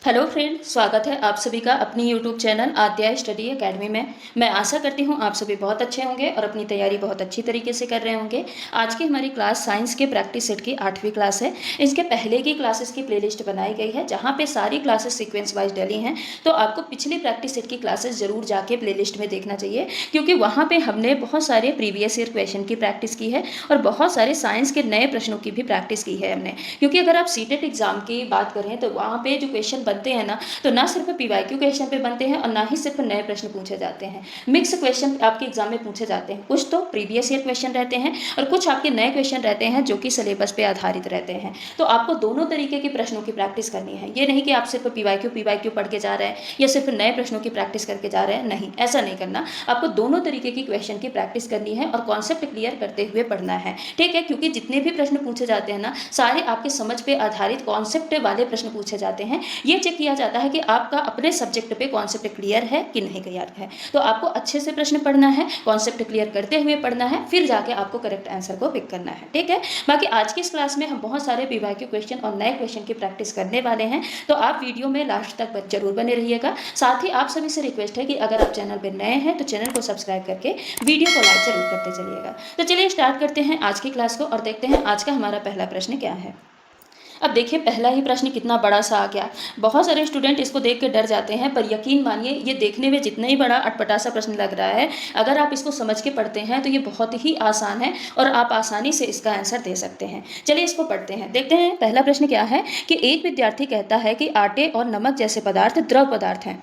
Hello friend, स्वागत है आप सभी का अपनी यूट्यूब चैनल आद्या स्टडी एकेडमी में। मैं आशा करती हूँ आप सभी बहुत अच्छे होंगे और अपनी तैयारी बहुत अच्छी तरीके से कर रहे होंगे। आज की हमारी क्लास साइंस के प्रैक्टिस सेट की 8वीं क्लास है। इसके पहले की क्लासेस की प्लेलिस्ट बनाई गई है जहाँ पे सारी क्लासेस सीक्वेंस वाइज डली हैं। तो आपको पिछली प्रैक्टिस सेट की क्लासेस जरूर जाके प्लेलिस्ट में देखना चाहिए, क्योंकि वहाँ पर हमने बहुत सारे प्रीवियस ईयर क्वेश्चन की प्रैक्टिस की है और बहुत सारे साइंस के नए प्रश्नों की भी प्रैक्टिस की है हमने। क्योंकि अगर आप सीटेट एग्जाम की बात करें तो वहाँ पे जो क्वेश्चन बनते हैं ना, तो ना सिर्फ पीवाईक्यू क्वेश्चन पे बनते हैं और ना ही सिर्फ नए प्रश्न पूछे जाते हैं। मिक्स क्वेश्चन आपके एग्जाम में पूछे जाते हैं। कुछ तो प्रीवियस ईयर क्वेश्चन रहते हैं और कुछ आपके नए क्वेश्चन रहते हैं जो कि सिलेबस पे आधारित रहते हैं। तो आपको दोनों तरीके के प्रश्नों की प्रैक्टिस करनी है। ये नहीं कि आप सिर्फ पीवाईक्यू पढ़ के जा रहे हैं या सिर्फ नए प्रश्नों की प्रैक्टिस करके जा रहे हैं। नहीं, ऐसा नहीं करना। आपको दोनों तरीके की क्वेश्चन की प्रैक्टिस करनी है और कॉन्सेप्ट क्लियर करते हुए पढ़ना है, ठीक है। क्योंकि जितने भी प्रश्न पूछे जाते हैं ना, सारे आपके समझ पे आधारित कॉन्सेप्ट वाले प्रश्न पूछे जाते हैं। ये चेक किया जाता है कि आपका अपने सब्जेक्ट पे कॉन्सेप्ट क्लियर है कि नहीं क्लियर है। तो आपको अच्छे से प्रश्न पढ़ना है, कॉन्सेप्ट क्लियर करते हुए पढ़ना है, फिर जाके आपको करेक्ट आंसर को पिक करना है, ठीक है। बाकी आज की इस क्लास में हम बहुत सारे पीवाईक्यू क्वेश्चन और नए क्वेश्चन की प्रैक्टिस करने वाले हैं। तो आप वीडियो में लास्ट तक जरूर बने रहिएगा। साथ ही आप सभी से रिक्वेस्ट है कि अगर आप चैनल पर नए हैं तो चैनल को सब्सक्राइब करके वीडियो को लाइक जरूर करते चलिएगा। तो चलिए स्टार्ट करते हैं आज की क्लास को और देखते हैं आज का हमारा पहला प्रश्न क्या है। अब देखिए, पहला ही प्रश्न कितना बड़ा सा आ गया। बहुत सारे स्टूडेंट इसको देख के डर जाते हैं, पर यकीन मानिए ये देखने में जितना ही बड़ा अटपटा सा प्रश्न लग रहा है, अगर आप इसको समझ के पढ़ते हैं तो ये बहुत ही आसान है और आप आसानी से इसका आंसर दे सकते हैं। चलिए इसको पढ़ते हैं, देखते हैं पहला प्रश्न क्या है। कि एक विद्यार्थी कहता है कि आटे और नमक जैसे पदार्थ द्रव पदार्थ हैं।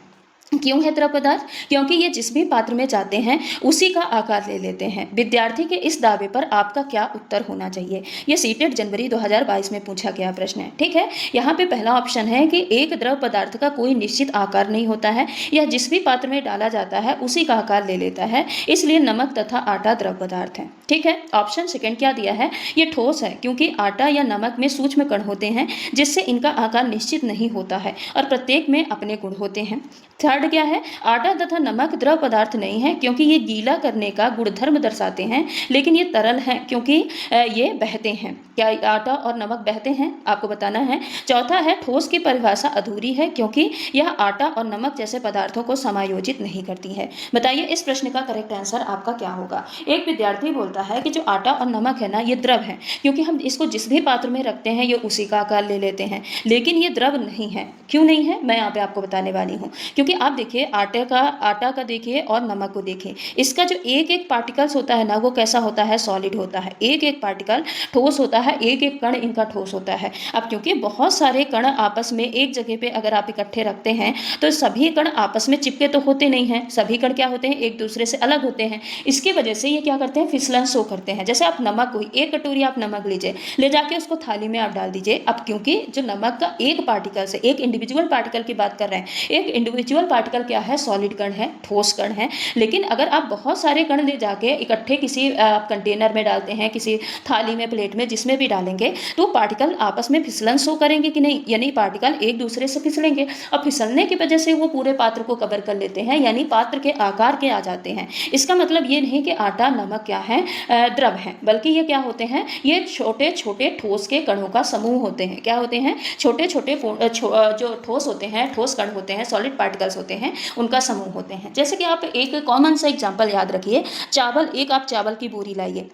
क्यों है द्रव पदार्थ? क्योंकि ये जिस भी पात्र में जाते हैं उसी का आकार ले लेते हैं। विद्यार्थी के इस दावे पर आपका क्या उत्तर होना चाहिए? ये सीटेट जनवरी 2022 में पूछा गया प्रश्न है, ठीक है। यहाँ पे पहला ऑप्शन है कि एक द्रव पदार्थ का कोई निश्चित आकार नहीं होता है, यह जिस भी पात्र में डाला जाता है उसी का आकार ले लेता है, इसलिए नमक तथा आटा द्रव पदार्थ है, ठीक है। ऑप्शन सेकेंड क्या दिया है? ये ठोस है, क्योंकि आटा या नमक में सूक्ष्म कण होते हैं जिससे इनका आकार निश्चित नहीं होता है और प्रत्येक में अपने गुण होते हैं। थर्ड क्या है? आटा तथा नमक द्रव पदार्थ नहीं है, क्योंकि ये गीला करने का गुणधर्म दर्शाते हैं, लेकिन ये तरल हैं क्योंकि ये बहते हैं। क्या आटा और नमक बहते हैं? आपको बताना है। चौथा है ठोस की परिभाषा अधूरी है, क्योंकि यह आटा और नमक जैसे पदार्थों को समायोजित नहीं करती है। बताइए इस प्रश्न का करेक्ट आंसर आपका क्या होगा। एक विद्यार्थी बोलता है कि जो आटा और नमक है ना, ये द्रव है, क्योंकि हम इसको जिस भी पात्र में रखते हैं ये उसी का आकार ले लेते हैं, लेकिन ये द्रव नहीं है। क्यों नहीं है, मैं यहाँ पे आपको बताने वाली हूँ। क्योंकि आप देखिए, आटा का देखिए और नमक को देखिए, इसका जो एक एक पार्टिकल्स होता है ना, वो कैसा होता है? सॉलिड होता है। एक एक पार्टिकल ठोस होता है, एक एक कण इनका ठोस होता है। अब क्योंकि बहुत सारे कण आपस में एक जगह पे अगर आप इकट्ठे रखते हैं तो सभी कण आपस में चिपके तो होते नहीं हैं। सभी कण क्या होते हैं? एक दूसरे से अलग होते हैं। इसकी वजह से ये क्या करते हैं? फिसलन शो करते हैं। जैसे आप नमक को, एक कटोरी आप नमक लीजिए, ले जाके उसको थाली में आप डाल दीजिए। अब क्योंकि जो नमक का एक पार्टिकल से, एक इंडिविजुअल पार्टिकल की बात कर रहे हैं, एक इंडिविजुअल पार्टिकल क्या है? सॉलिड कण है, ठोस कण है। लेकिन अगर आप बहुत सारे कण ले जाके इकट्ठे किसी कंटेनर में डालते हैं, किसी थाली में, प्लेट में, जिसमें भी डालेंगे, तो पार्टिकल आपस में फिसलन शो करेंगे कि नहीं? यानी पार्टिकल एक दूसरे से फिसलेंगे और फिसलने की वजह से वो पूरे पात्र को कवर कर लेते हैं, यानी पात्र के आकार के आ जाते हैं। इसका मतलब ये नहीं कि आटा नमक क्या है? द्रव है, बल्कि ये क्या होते हैं? ये छोटे छोटे ठोस के कणों का समूह होते हैं। क्या होते हैं? छोटे छोटे जो ठोस होते हैं, ठोस कण होते हैं, सॉलिड पार्टिकल्स होते हैं, उनका समूह होते हैं। जैसे कि आप एक कॉमन सा एग्जांपल याद रखिए। चावल, एक आप चावल की बोरी लाइए,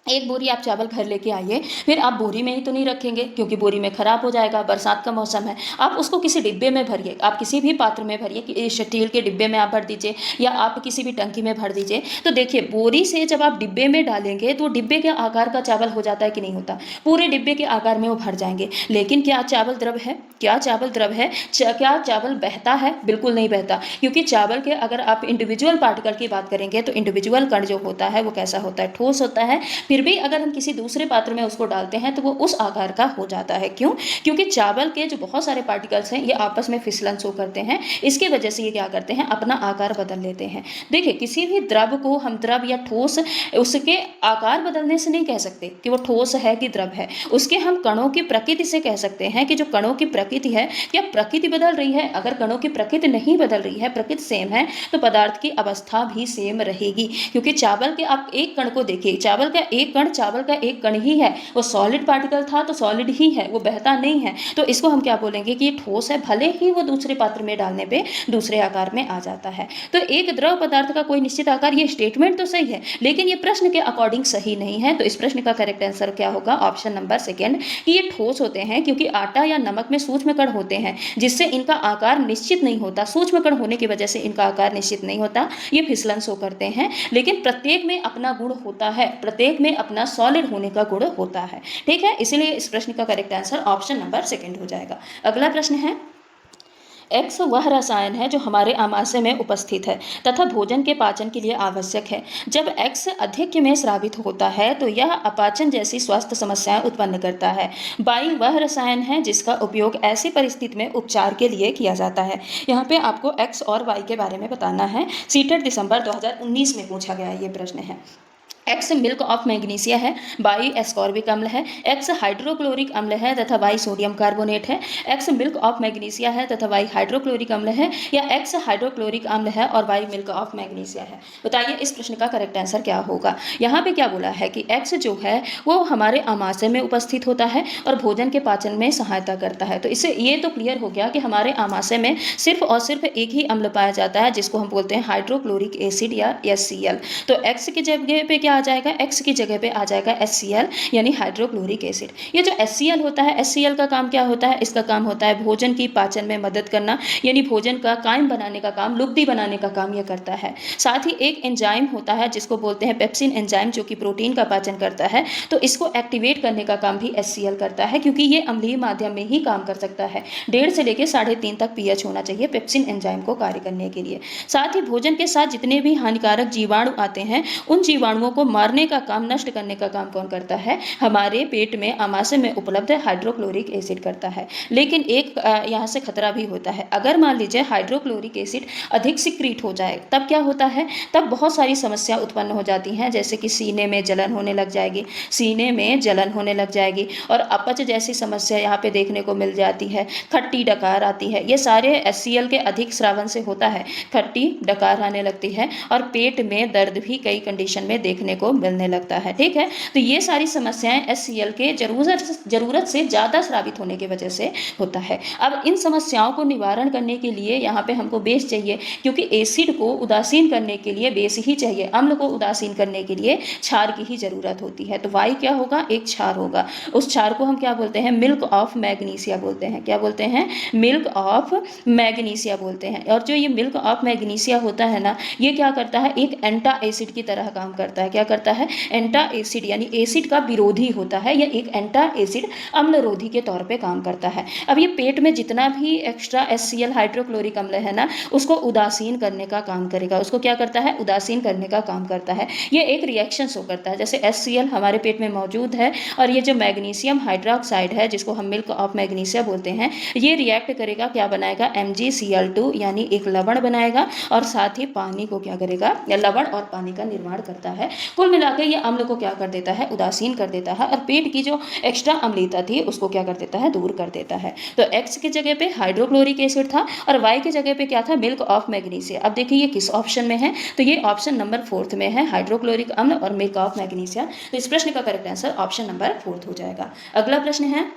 एक बोरी आप चावल घर लेके आइए, फिर आप बोरी में ही तो नहीं रखेंगे, क्योंकि बोरी में खराब हो जाएगा, बरसात का मौसम है। आप उसको किसी डिब्बे में भरिए, आप किसी भी पात्र में भरिए, स्टील के डिब्बे में आप भर दीजिए या आप किसी भी टंकी में भर दीजिए। तो देखिए, बोरी से जब आप डिब्बे में डालेंगे तो डिब्बे के आकार का चावल हो जाता है कि नहीं होता? पूरे डिब्बे के आकार में वो भर जाएंगे। लेकिन क्या चावल द्रव है? क्या चावल द्रव है? क्या चावल बहता है? बिल्कुल नहीं बहता, क्योंकि चावल के अगर आप इंडिविजुअल पार्टिकल की बात करेंगे तो इंडिविजुअल कण जो होता है वो कैसा होता है? ठोस होता है। फिर भी अगर हम किसी दूसरे पात्र में उसको डालते हैं तो वो उस आकार का हो जाता है। क्यों? क्योंकि चावल के जो बहुत सारे पार्टिकल्स हैं ये आपस में फिसलन शो करते हैं। इसके वजह से ये क्या करते हैं? अपना आकार बदल लेते हैं। देखिए, किसी भी द्रव को हम द्रव या ठोस उसके आकार बदलने से नहीं कह सकते कि वो ठोस है कि द्रव है। उसके हम कणों की प्रकृति से कह सकते हैं कि जो कणों की प्रकृति है, क्या प्रकृति बदल रही है? अगर कणों की प्रकृति नहीं बदल रही है, प्रकृति सेम है, तो पदार्थ की अवस्था भी सेम रहेगी। क्योंकि चावल के आप एक कण को देखिए, चावल का एक कण चावल का एक कण ही है, वो सॉलिड पार्टिकल था तो सॉलिड ही है, वो बहता नहीं है, तो इसको हम क्या बोलेंगे कि ये ठोस है, भले ही वो दूसरे पात्र में डालने पे दूसरे आकार में आ जाता है। तो एक द्रव पदार्थ का कोई निश्चित आकार, ये स्टेटमेंट तो सही है लेकिन ये प्रश्न के अकॉर्डिंग सही नहीं है। तो इस प्रश्न का करेक्ट आंसर क्या होगा? ऑप्शन नंबर सेकेंड, कि ये ठोस होते हैं क्योंकि आटा या नमक में सूक्ष्म कण होते हैं जिससे इनका आकार निश्चित नहीं होता। सूक्ष्म कण होने की वजह से इनका आकार निश्चित नहीं होता, ये फिसलन शो करते हैं, लेकिन प्रत्येक में अपना गुण होता है, प्रत्येक में अपना सॉलिड होने का गुण होता है। ठीक है, इसलिए इस प्रश्न का correct answer option number second हो जाएगा। अगला प्रश्न है, एक्स वह रसायन है जो हमारे आमाशय में उपस्थित है तथा भोजन के पाचन के लिए आवश्यक है। जब एक्स अधिक में स्रावित होता है तो यह अपाचन जैसी स्वास्थ्य समस्याएं उत्पन्न करता है। वाई वह रसायन है जिसका उपयोग ऐसी परिस्थिति में उपचार के लिए किया जाता है। यहाँ पे आपको एक्स और वाई के बारे में बताना है। सीटेट दिसंबर 2019 में पूछा गया ये प्रश्न है। एक्स मिल्क ऑफ मैग्नीशिया है, वाई एस्कॉर्बिक अम्ल है, एक्स हाइड्रोक्लोरिक अम्ल है तथा वाई सोडियम कार्बोनेट है। एक्स मिल्क ऑफ मैग्नीशिया है तथा वाई हाइड्रोक्लोरिक अम्ल है, या एक्स हाइड्रोक्लोरिक अम्ल है और वाई मिल्क ऑफ मैग्नीशिया है। बताइए इस प्रश्न का करेक्ट आंसर क्या होगा? यहाँ पे क्या बोला है कि एक्स जो है वो हमारे आमाशय में उपस्थित होता है और भोजन के पाचन में सहायता करता है। तो इससे ये तो क्लियर हो गया कि हमारे आमाशय में सिर्फ और सिर्फ एक ही अम्ल पाया जाता है जिसको हम बोलते हैं हाइड्रोक्लोरिक एसिड या HCl। तो एक्स की जगह पे क्या आ जाएगा? एक्स की जगह पे आ जाएगा HCl यानी हाइड्रोक्लोरिक एसिड। ये जो HCl होता है, HCl का काम क्या होता है? इसका काम होता है भोजन की पाचन में मदद करना, यानी भोजन का कायम बनाने का काम, लुब्धि बनाने का काम ये करता है। साथ ही एक एंजाइम होता है जिसको बोलते हैं पेप्सिन एंजाइम, जो कि प्रोटीन का पाचन करता है, तो इसको एक्टिवेट करने का काम भी HCl करता है क्योंकि ये अम्लीय माध्यम में ही काम कर सकता है। 1.5 से लेकर 3.5 तक pH होना चाहिए पेप्सिन एंजाइम को कार्य करने के लिए। साथ ही भोजन के साथ जितने भी हानिकारक जीवाणु आते हैं उन जीवाणुओं को मारने का काम, नष्ट करने का काम कौन करता है? हमारे पेट में आमाशय में उपलब्ध हाइड्रोक्लोरिक एसिड करता है। लेकिन एक यहाँ से खतरा भी होता है। अगर मान लीजिए हाइड्रोक्लोरिक एसिड अधिक सिक्रीट हो जाए तब क्या होता है? तब बहुत सारी समस्या उत्पन्न हो जाती हैं, जैसे कि सीने में जलन होने लग जाएगी, सीने में जलन होने लग जाएगी और अपच जैसी समस्या यहाँ पे देखने को मिल जाती है, खट्टी डकार आती है। ये सारे HCl के अधिक स्रावन से होता है, खट्टी डकार आने लगती है और पेट में दर्द भी कई कंडीशन में देखने को मिलने लगता है। ठीक है, तो ये सारी समस्याएं HCl के जरूरत से ज़्यादा स्रावित होने की वजह से होता है। अब इन समस्याओं को निवारण करने के लिए यहाँ पे हमको बेस चाहिए, क्योंकि एसिड को उदासीन करने के लिए बेस ही चाहिए, अम्ल को उदासीन करने के लिए क्षार की ही जरूरत होती है। तो वाई क्या होगा? एक क्षार होगा। उस क्षार को हम क्या बोलते हैं? मिल्क ऑफ मैग्नीशिया बोलते हैं। क्या बोलते हैं? मिल्क ऑफ मैग्नीशिया बोलते हैं। और जो ये मिल्क ऑफ मैग्नीशिया होता है ना, ये क्या करता है? एक एंटा एसिड की तरह काम करता है। क्या करता है? एंटा एसिड, यानी एसिड का विरोधी होता है, या एक एंटा एसिड अम्लरोधी के तौर पे काम करता है। अब ये पेट में जितना भी एक्स्ट्रा HCl हाइड्रोक्लोरिक अम्ल है ना, उसको उदासीन करने का काम करेगा। उसको क्या करता है? उदासीन करने का काम करता है। ये एक रिएक्शन शो करता है, जैसे HCl हमारे पेट में मौजूद है और ये जो मैग्नीशियम हाइड्रोक्साइड है जिसको हम मिल्क ऑफ मैग्नीशिया बोलते हैं, ये रिएक्ट करेगा, क्या बनाएगा? MgCl2 यानी एक लवण बनाएगा और साथ ही पानी को क्या करेगा? या लवण और पानी का निर्माण करता है। कुल मिलाकर ये अम्ल को क्या कर देता है? उदासीन कर देता है और पेट की जो एक्स्ट्रा अम्लीयता थी उसको क्या कर देता है? दूर कर देता है। तो एक्स की जगह पे हाइड्रोक्लोरिक एसिड था और वाई की जगह पे क्या था? Milk of magnesia. अब देखिए ये किस ऑप्शन में है? तो ये ऑप्शन नंबर 4 में है, हाइड्रोक्लोरिक अम्ल और मिल्क ऑफ मैग्नीशिया। तो इस प्रश्न का करेक्ट आंसर ऑप्शन नंबर 4 हो जाएगा। अगला प्रश्न है,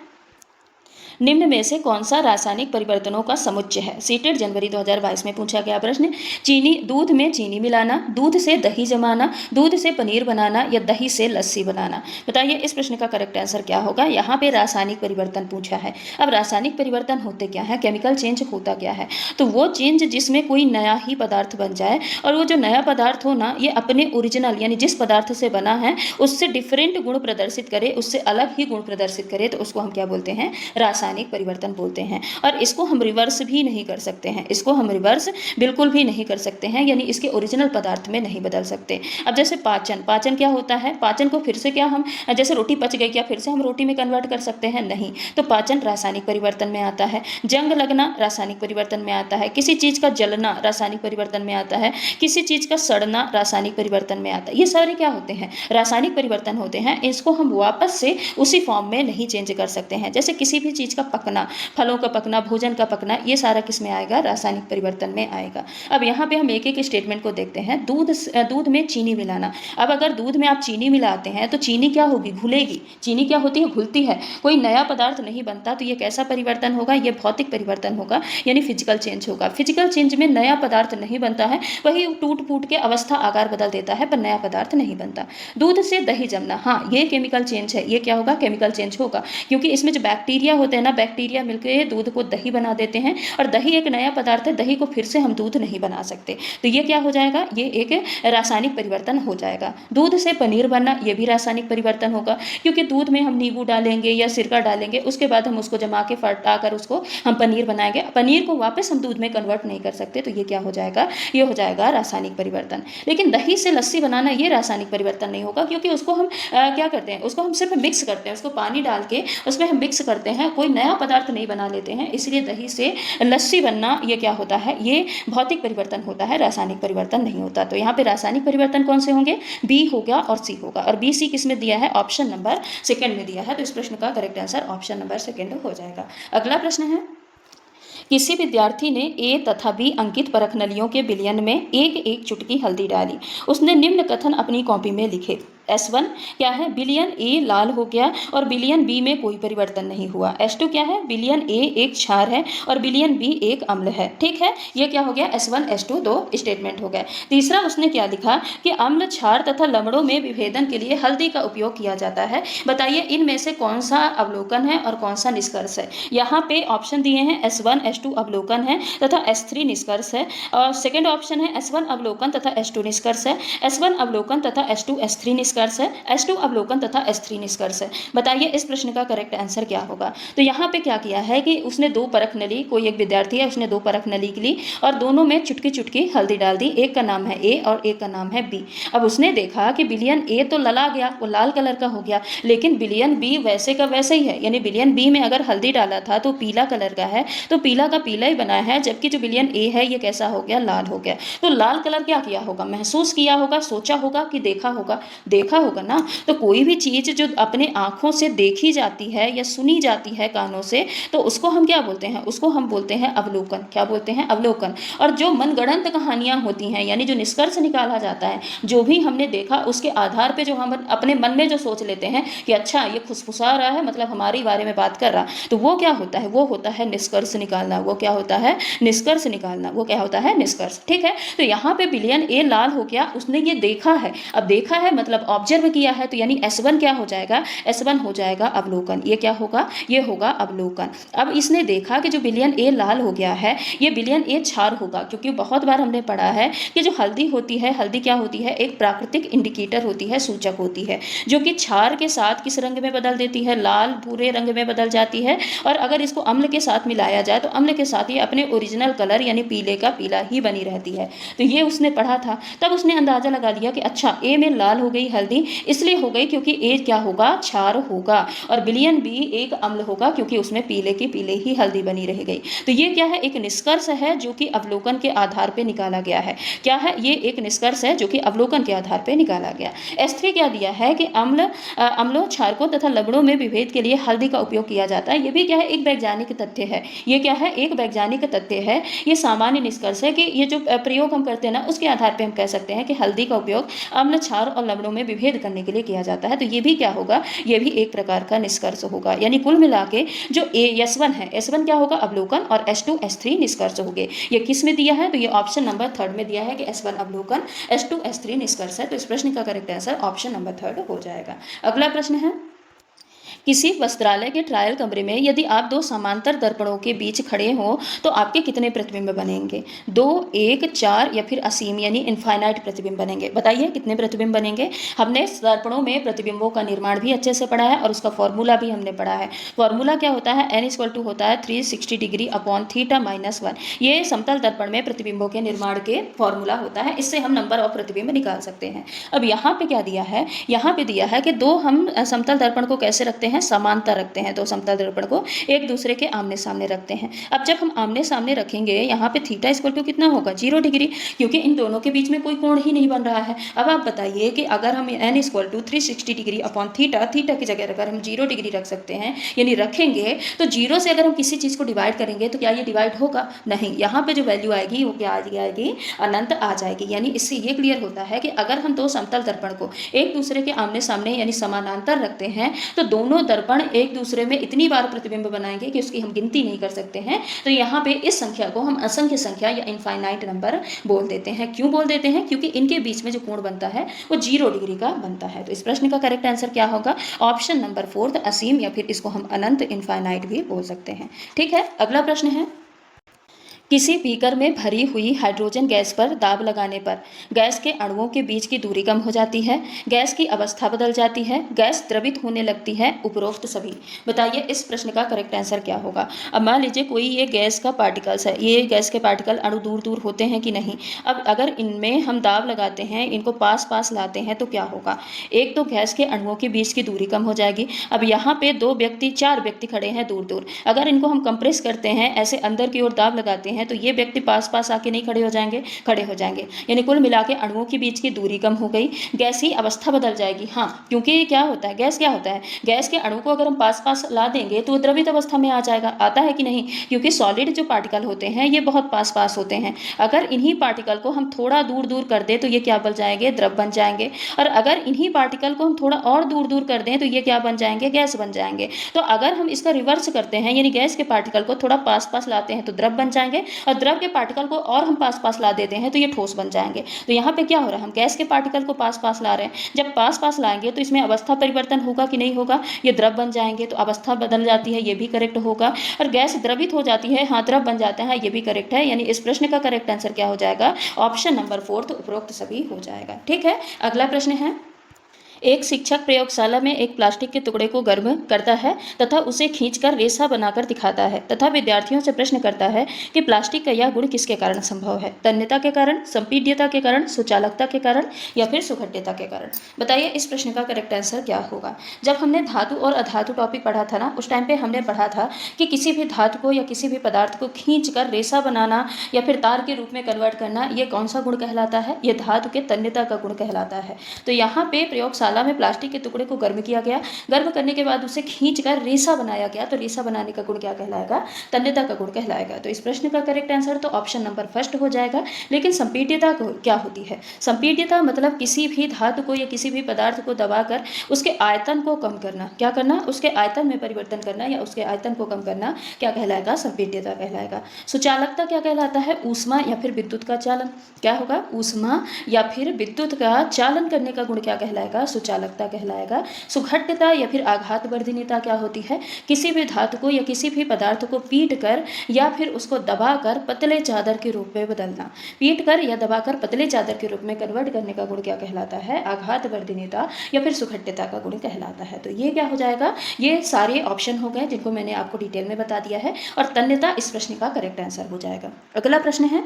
निम्न में से कौन सा रासायनिक परिवर्तनों का समुच्चय है? सीटेट जनवरी 2022 में पूछा गया प्रश्न। चीनी, दूध में चीनी मिलाना, दूध से दही जमाना, दूध से पनीर बनाना या दही से लस्सी बनाना। बताइए इस प्रश्न का करेक्ट आंसर क्या होगा? यहाँ पे रासायनिक परिवर्तन पूछा है। अब रासायनिक परिवर्तन होते क्या है? केमिकल चेंज होता क्या है? तो वो चेंज जिसमें कोई नया ही पदार्थ बन जाए और वो जो नया पदार्थ हो ना, ये अपने ओरिजिनल यानी जिस पदार्थ से बना है उससे डिफरेंट गुण प्रदर्शित करे, उससे अलग ही गुण प्रदर्शित करे, तो उसको हम क्या बोलते हैं? रासायनिक परिवर्तन बोलते हैं। और इसको हम रिवर्स भी नहीं कर सकते हैं, इसको हम रिवर्स बिल्कुल भी नहीं कर सकते हैं, यानी इसके ओरिजिनल पदार्थ में नहीं बदल सकते। अब जैसे पाचन, पाचन क्या होता है? पाचन को फिर से क्या हम, जैसे रोटी पच गई, क्या फिर से हम रोटी में कन्वर्ट कर सकते हैं? नहीं। तो पाचन रासायनिक परिवर्तन में आता है। जंग लगना रासायनिक परिवर्तन में आता है। किसी चीज का जलना रासायनिक परिवर्तन में आता है। किसी चीज का सड़ना रासायनिक परिवर्तन में आता है। ये सारे क्या होते हैं? रासायनिक परिवर्तन होते हैं। इसको हम वापस से उसी फॉर्म में नहीं चेंज कर सकते हैं। जैसे किसी भी चीज चीज़ का पकना, फलों का पकना, भोजन का पकना, ये सारा किस में आएगा? रासायनिक परिवर्तन में आएगा। अब यहाँ पे हम एक एक स्टेटमेंट को देखते हैं। दूध में चीनी मिलाना। अब अगर दूध में आप चीनी मिलाते हैं तो चीनी क्या होगी? घुलेगी। चीनी क्या होती है? घुलती है। कोई नया पदार्थ नहीं बनता, तो ये कैसा परिवर्तन होगा? ये भौतिक परिवर्तन होगा, यानी फिजिकल चेंज होगा। फिजिकल चेंज में नया पदार्थ नहीं बनता है, वही टूट फूट के अवस्था आकार बदल देता है, पर नया पदार्थ नहीं बनता। दूध से दही जमना, हाँ ये केमिकल चेंज है। ये क्या होगा? केमिकल चेंज होगा, क्योंकि इसमें जो बैक्टीरिया होते हैं ना, बैक्टीरिया मिलकर दूध को दही बना देते हैं, और दही एक नया पदार्थ है, दही को फिर से हम दूध नहीं बना सकते। तो ये क्या हो जाएगा? ये एक रासायनिक परिवर्तन हो जाएगा। दूध से पनीर बनना, ये भी रासायनिक परिवर्तन होगा, क्योंकि दूध में हम नींबू डालेंगे या सिरका डालेंगे, उसके बाद हम उसको जमा के फटा कर उसको हम पनीर बनाएंगे। पनीर को वापस हम दूध में कन्वर्ट नहीं कर सकते, तो ये क्या हो जाएगा? ये हो जाएगा रासायनिक परिवर्तन। लेकिन दही से लस्सी बनाना, ये रासायनिक परिवर्तन नहीं होगा, क्योंकि उसको हम क्या करते हैं? उसको हम सिर्फ मिक्स करते हैं, उसको पानी डाल के उसमें हम मिक्स करते हैं, कोई नया पदार्थ नहीं बना लेते हैं। इसलिए दही से लस्सी बनना, ये क्या होता है? ये भौतिक परिवर्तन होता है, रासायनिक परिवर्तन नहीं होता। तो यहाँ पे रासायनिक परिवर्तन कौन से होंगे? बी होगा और सी होगा। और बी सी किस में दिया है? ऑप्शन नंबर सेकंड में दिया है। तो इस प्रश्न का correct answer option number second हो जाएगा। अगला प्रश्न है, किसी विद्यार्थी ने ए तथा बी अंकित परख नलियों के विलयन में एक एक चुटकी हल्दी डाली। उसने निम्न कथन अपनी कॉपी में लिखे। S1 क्या है? विलयन ए लाल हो गया और विलयन बी में कोई परिवर्तन नहीं हुआ। S2 क्या है? विलयन ए एक क्षार है और विलयन बी एक अम्ल है। ठीक है, ये क्या हो गया? S1 S2 दो स्टेटमेंट हो गए। तीसरा उसने क्या लिखा कि अम्ल, क्षार तथा लवणों में विभेदन के लिए हल्दी का उपयोग किया जाता है। बताइए इनमें से कौन सा अवलोकन है और कौन सा निष्कर्ष है? यहाँ पे ऑप्शन दिए हैं S1 S2 अवलोकन है तथा S3 निष्कर्ष है, और सेकेंड ऑप्शन है S1 अवलोकन तथा S2 निष्कर्ष है, S1 अवलोकन तथा S2 S3 निष्कर्ष है, S2 अवलोकन तथा S3 निष्कर्ष है। बताइए इस प्रश्न का करेक्ट आंसर क्या होगा? तो यहाँ पे क्या किया है कि उसने दो परख नली, कोई एक विद्यार्थी है, उसने दो परख नली ली और दोनों में चुटकी चुटकी हल्दी डाल दी। एक का नाम है ए और एक का नाम है बी। अब उसने देखा कि विलयन ए तो लला गया, वो लाल कलर का हो गया, लेकिन विलयन बी वैसे का वैसे ही है, यानी विलयन बी में अगर हल्दी डाला था तो पीला कलर का है, तो पीला का पीला ही बना है, जबकि जो विलयन ए है ये कैसा हो गया? लाल हो गया। तो लाल कलर क्या किया होगा? महसूस किया होगा, सोचा होगा कि देखा होगा? देखा होगा ना। तो कोई भी चीज़ जो अपने आँखों से देखी जाती है या सुनी जाती है कानों से, तो उसको हम क्या बोलते हैं? उसको हम बोलते हैं अवलोकन। क्या बोलते हैं? अवलोकन। और जो मनगढ़ंत कहानियाँ होती हैं, यानी जो निष्कर्ष निकाला जाता है, जो भी हमने देखा उसके आधार पे जो हम अपने मन में जो सोच लेते हैं कि अच्छा ये फुसफुसा रहा है, मतलब हमारे बारे में बात कर रहा, तो वो क्या होता है? वो होता है निष्कर्ष निकालना। वो क्या होता है? निष्कर्ष निकालना। वो क्या होता है? निष्कर्ष। ठीक है, तो यहाँ पे विलयन ए लाल हो गया, उसने ये देखा है। अब देखा है मतलब ऑब्जर्व किया है, तो यानी S1 क्या हो जाएगा? S1 हो जाएगा अवलोकन। ये क्या होगा? ये होगा अवलोकन। अब इसने देखा कि जो विलयन ए लाल हो गया है, ये विलयन ए क्षार होगा, क्योंकि बहुत बार हमने पढ़ा है कि जो हल्दी होती है, हल्दी क्या होती है? एक प्राकृतिक इंडिकेटर होती है, सूचक होती है, जो कि क्षार के साथ किस रंग में बदल देती है? लाल भूरे रंग में बदल जाती है। और अगर इसको अम्ल के साथ मिलाया जाए तो अम्ल के साथ ये अपने ओरिजिनल कलर यानी पीले का पीला ही बनी रहती है। तो ये उसने पढ़ा था, तब उसने अंदाजा लगा लिया कि अच्छा ए में लाल हो गई हल्दी, इसलिए हो गई क्योंकि ए क्या होगा? क्षार होगा, और विलयन बी एक अम्ल होगा, क्योंकि उसमें पीले की पीले ही हल्दी बनी रह गई। तो ये क्या है? एक निष्कर्ष है जो कि अवलोकन के आधार पर निकाला गया है। क्या है? ये एक निष्कर्ष है जो कि अवलोकन के आधार पर निकाला गया। S3 क्या दिया है कि अम्लों, क्षारकों तथा लवणों में विभेद के लिए हल्दी का उपयोग किया जाता है। ये भी क्या है? एक वैज्ञानिक तथ्य है। ये क्या है? एक वैज्ञानिक तथ्य है। ये सामान्य निष्कर्ष है कि ये जो प्रयोग हम करते हैं ना, उसके आधार पर हम कह सकते हैं कि हल्दी का उपयोग अम्ल, क्षार और लवणों में विभेद करने के लिए किया जाता है। तो ये भी क्या होगा? ये भी एक प्रकार का निष्कर्ष होगा। यानी कुल मिला के जो S1 है, S1 क्या होगा? अवलोकन, और S2 S3 निष्कर्ष हो गए। ये किस में दिया है? तो ये ऑप्शन नंबर थर्ड में दिया है कि S1 अवलोकन, S2 S3 निष्कर्ष है। तो इस प्रश्न का correct answer option number third हो जाएगा। अगला प्रश्न है, किसी वस्त्रालय के ट्रायल कमरे में यदि आप दो समांतर दर्पणों के बीच खड़े हो तो आपके कितने प्रतिबिंब बनेंगे? 2, 1, 4 या फिर असीम यानी इनफाइनाइट प्रतिबिंब बनेंगे? बताइए कितने प्रतिबिंब बनेंगे? हमने दर्पणों में प्रतिबिंबों का निर्माण भी अच्छे से पढ़ा है और उसका फॉर्मूला भी हमने पढ़ा है। फॉर्मूला क्या होता है? n होता है 360 डिग्री अपॉन थीटा -1। ये समतल दर्पण में प्रतिबिंबों के निर्माण के फॉर्मूला होता है। इससे हम नंबर ऑफ प्रतिबिंब निकाल सकते हैं। अब यहाँ पे क्या दिया है? यहाँ पे दिया है कि दो हम समतल दर्पण को कैसे रखते हैं? हैं, समांतर रखते हैं, दो समतल दर्पण को एक दूसरे के आमने सामने रखते हैं। अब जब हम आमने सामने रखेंगे यहाँ पे थीटा इक्वल टू कितना होगा 0 डिग्री, क्योंकि इन दोनों के बीच में कोई कोण ही नहीं बन रहा है। अब आप बताइए कि अगर हम n equal to 360 degree upon theta, theta की जगह अगर हम 0 डिग्री रख सकते हैं यानी रखेंगे, तो 0 से अगर हम किसी चीज़ को डिवाइड करेंगे तो क्या ये डिवाइड होगा? नहीं, यहाँ पे जो वैल्यू आएगी वो क्या आएगी? अनंत आ जाएगी। यानी इससे ये क्लियर होता है कि अगर हम दो समतल दर्पण को एक दूसरे के आमने सामने यानी समानांतर रखते हैं तो दोनों दर्पण एक दूसरे में इतनी बार प्रतिबिंब बनाएंगे कि उसकी हम गिनती नहीं कर सकते हैं। तो यहाँ पे इस संख्या को हम असंख्य संख्या या इनफाइनाइट नंबर बोल देते हैं। क्यों बोल देते हैं? क्योंकि इनके बीच में जो कोण बनता है वो 0 डिग्री का बनता है। तो इस प्रश्न का करेक्ट आंसर क्या होगा? ऑप्शन नंबर 4 असीम, या फिर इसको हम अनंत इनफाइनाइट भी बोल सकते हैं। ठीक है, अगला प्रश्न है, किसी बीकर में भरी हुई हाइड्रोजन गैस पर दाब लगाने पर गैस के अणुओं के बीच की दूरी कम हो जाती है, गैस की अवस्था बदल जाती है, गैस द्रवित होने लगती है, उपरोक्त सभी। बताइए इस प्रश्न का करेक्ट आंसर क्या होगा? अब मान लीजिए कोई ये गैस का पार्टिकल्स है, ये गैस के पार्टिकल अणु दूर दूर होते हैं कि नहीं। अब अगर इनमें हम दाब लगाते हैं, इनको पास पास लाते हैं तो क्या होगा? एक तो गैस के अणुओं के बीच की दूरी कम हो जाएगी। अब यहाँ पे चार व्यक्ति खड़े हैं दूर दूर, अगर इनको हम कंप्रेस करते हैं, ऐसे अंदर की ओर दाब लगाते हैं तो ये व्यक्ति पास पास आके नहीं खड़े हो जाएंगे, खड़े हो जाएंगे। यानी कुल मिला के अणुओं के बीच की दूरी कम हो गई, गैसीय अवस्था बदल जाएगी। हाँ, क्योंकि क्या होता है, गैस क्या होता है, गैस के अणु को अगर हम पास पास ला देंगे तो द्रवित अवस्था में आ जाएगा, आता है कि नहीं? क्योंकि सॉलिड जो पार्टिकल होते हैं ये बहुत पास पास होते हैं। अगर इन्हीं पार्टिकल को हम थोड़ा दूर दूर कर दें तो ये क्या बन जाएंगे? द्रव बन जाएंगे। और अगर इन्हीं पार्टिकल को हम थोड़ा और दूर दूर कर दें तो ये क्या बन जाएंगे? गैस बन जाएंगे। तो अगर हम इसका रिवर्स करते हैं, यानी गैस के पार्टिकल को थोड़ा पास पास लाते हैं तो द्रव बन जाएंगे, और द्रव के पार्टिकल को और हम पास पास ला देते हैं तो ये ठोस बन जाएंगे। तो यहाँ पे क्या हो रहा है, हम गैस के पार्टिकल को पास पास ला रहे हैं, जब पास पास लाएंगे तो इसमें अवस्था परिवर्तन होगा कि नहीं होगा? ये द्रव बन जाएंगे, तो अवस्था बदल जाती है, ये भी करेक्ट होगा। और गैस द्रवित हो जाती है, हाँ द्रव बन जाता है, ये भी करेक्ट है। यानी इस प्रश्न का करेक्ट आंसर क्या हो जाएगा? ऑप्शन नंबर 4 उपरोक्त सभी हो जाएगा। ठीक है, अगला प्रश्न है, एक शिक्षक प्रयोगशाला में एक प्लास्टिक के टुकड़े को गर्म करता है तथा उसे खींचकर रेशा बनाकर दिखाता है तथा विद्यार्थियों से प्रश्न करता है कि प्लास्टिक का यह गुण किसके कारण संभव है? तन्यता के कारण, संपीड्यता के कारण, सुचालकता के कारण, या फिर सुघट्यता के कारण। बताइए इस प्रश्न का करेक्ट आंसर क्या होगा? जब हमने धातु और अधातु टॉपिक पढ़ा था ना, उस टाइम पे हमने पढ़ा था कि किसी भी धातु को या किसी भी पदार्थ को खींचकर रेशा बनाना या फिर तार के रूप में कन्वर्ट करना, ये कौन सा गुण कहलाता है? ये धातु के तन्यता का गुण कहलाता है। तो यहाँ पे प्रयोगशाला में प्लास्टिक के टुकड़े को गर्म किया गया, गर्म करने के बाद उसे खींचकर रेशा बनाया गया, तो रेशा बनाने का गुण क्या कहलाएगा? तन्यता का गुण कहलाएगा। तो इस प्रश्न का करेक्ट आंसर तो ऑप्शन नंबर फर्स्ट हो जाएगा। लेकिन संपीड्यता क्या होती है? संपीड्यता मतलब किसी भी धातु को या किसी भी पदार्थ को दबाकर उसके आयतन को कम करना। क्या करना? उसके आयतन में परिवर्तन करना या उसके आयतन को कम करना, क्या कहलाएगा? संपीड्यता कहलाएगा। सुचालकता क्या कहलाता है? ऊष्मा या फिर विद्युत का चालन। क्या होगा? ऊष्मा या फिर विद्युत का चालन करने का गुण क्या कहलाएगा? सुचालकता कहलाएगा। सुघट्यता या फिर आघात वर्धनीयता क्या होती है? किसी भी धातु को या किसी भी पदार्थ को पीट कर या फिर उसको दबाकर पतले चादर के रूप में बदलना, पीट कर या दबाकर पतले चादर के रूप में कन्वर्ट करने का गुण क्या कहलाता है? आघात वर्धनीयता या फिर सुघट्यता का गुण कहलाता है। तो ये क्या हो जाएगा? ये सारे ऑप्शन हो गए जिनको मैंने आपको डिटेल में बता दिया है, और तन्यता इस प्रश्न का करेक्ट आंसर हो जाएगा। अगला प्रश्न है,